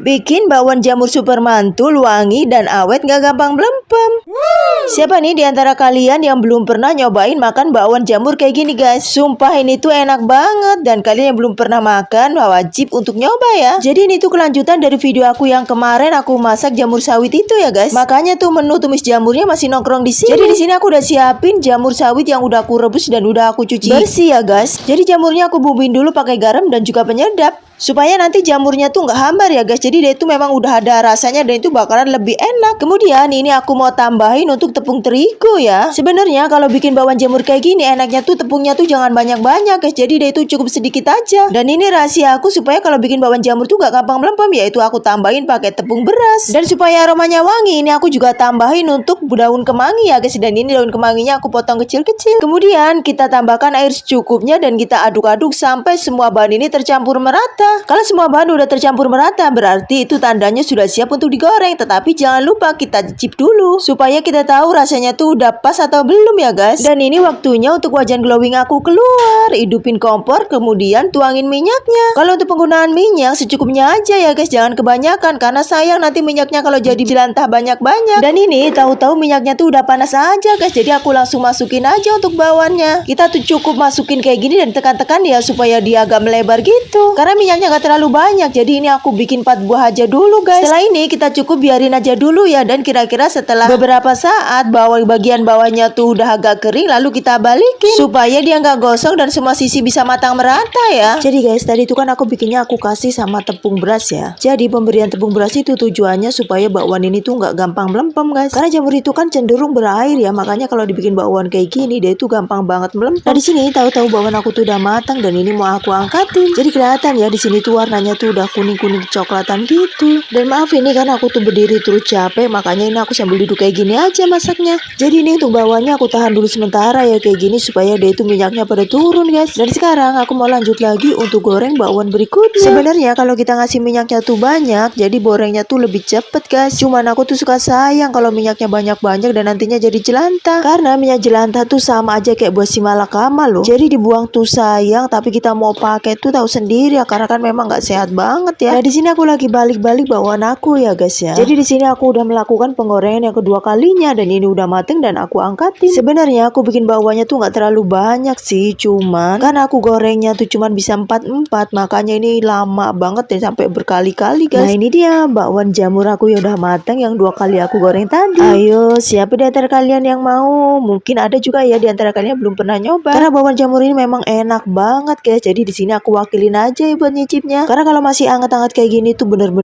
Bikin bakwan jamur super mantul, wangi dan awet gak gampang melempem. Siapa nih di antara kalian yang belum pernah nyobain makan bakwan jamur kayak gini guys? Sumpah ini tuh enak banget dan kalian yang belum pernah makan wajib untuk nyoba ya. Jadi ini tuh kelanjutan dari video aku yang kemarin aku masak jamur sawit itu ya guys. Makanya tuh menu tumis jamurnya masih nongkrong di sini. Jadi di sini aku udah siapin jamur sawit yang udah aku rebus dan udah aku cuci bersih ya guys. Jadi jamurnya aku bumbuin dulu pakai garam dan juga penyedap supaya nanti jamurnya tuh nggak hambar ya guys. Jadi dia itu memang udah ada rasanya dan itu bakalan lebih enak. Kemudian ini aku mau tambahin untuk tepung terigu ya. Sebenarnya kalau bikin bakwan jamur kayak gini enaknya tuh tepungnya tuh jangan banyak-banyak guys. Jadi dia itu cukup sedikit aja. Dan ini rahasia aku supaya kalau bikin bakwan jamur tuh gak gampang melempem, yaitu aku tambahin pakai tepung beras. Dan supaya aromanya wangi, ini aku juga tambahin untuk daun kemangi ya guys. Dan ini daun kemanginya aku potong kecil-kecil. Kemudian kita tambahkan air secukupnya dan kita aduk-aduk sampai semua bahan ini tercampur merata. Kalau semua bahan udah tercampur merata, berarti itu tandanya sudah siap untuk digoreng. Tetapi jangan lupa kita cicip dulu supaya kita tahu rasanya tuh udah pas atau belum ya guys. Dan ini waktunya untuk wajan glowing aku keluar. Hidupin kompor, kemudian tuangin minyaknya. Kalau untuk penggunaan minyak secukupnya aja ya guys, jangan kebanyakan karena sayang nanti minyaknya kalau jadi jelantah banyak-banyak. Dan ini tahu-tahu minyaknya tuh udah panas aja guys, jadi aku langsung masukin aja untuk bakwannya. Kita tuh cukup masukin kayak gini dan tekan-tekan ya supaya dia agak melebar gitu. Karena minyaknya gak terlalu banyak, jadi ini aku bikin 4 buah aja dulu guys. Setelah ini kita cukup biarin aja dulu ya, dan kira-kira setelah beberapa saat bagian bawahnya tuh udah agak kering, lalu kita balikin supaya dia nggak gosong dan semua sisi bisa matang merata ya. Jadi guys, tadi itu kan aku bikinnya aku kasih sama tepung beras ya. Jadi pemberian tepung beras itu tujuannya supaya bakwan ini tuh nggak gampang melempem guys. Karena jamur itu kan cenderung berair ya, makanya kalau dibikin bakwan kayak gini dia itu gampang banget melempem. Nah di sini tahu-tahu bakwan aku tuh udah matang dan ini mau aku angkatin. Jadi kelihatan ya di sini tuh warnanya tuh udah kuning-kuning coklatan gitu. Dan maaf ini kan aku tuh berdiri terus capek, makanya ini aku sambil duduk kayak gini aja masaknya. Jadi ini untuk bakwannya aku tahan dulu sementara ya kayak gini supaya dia itu minyaknya pada turun guys. Dan sekarang aku mau lanjut lagi untuk goreng bakwan berikutnya. Sebenarnya kalau kita ngasih minyaknya tuh banyak, jadi gorengnya tuh lebih cepet guys. Cuman aku tuh suka sayang kalau minyaknya banyak-banyak dan nantinya jadi jelantah. Karena minyak jelantah tuh sama aja kayak buah simalakama loh. Jadi dibuang tuh sayang, tapi kita mau pakai tuh tahu sendiri ya, karena kan memang nggak sehat banget ya. Nah di sini aku lagi balik-balik bakwan aku ya guys ya. Jadi di sini aku udah melakukan penggorengan yang kedua kalinya dan ini udah mateng dan aku angkatin. Sebenarnya aku bikin bakwannya tuh nggak terlalu banyak sih, cuman karena aku gorengnya tuh cuman bisa 4 makanya ini lama banget dan sampai berkali-kali guys. Nah ini dia bakwan jamur aku yang udah mateng yang 2 kali aku goreng tadi. Ayo siapa di antara kalian yang mau? Mungkin ada juga ya di antara kalian yang belum pernah nyoba. Karena bakwan jamur ini memang enak banget guys. Jadi di sini aku wakilin aja ya buat nyicipnya. Karena kalau masih anget-anget kayak gini tuh bener-bener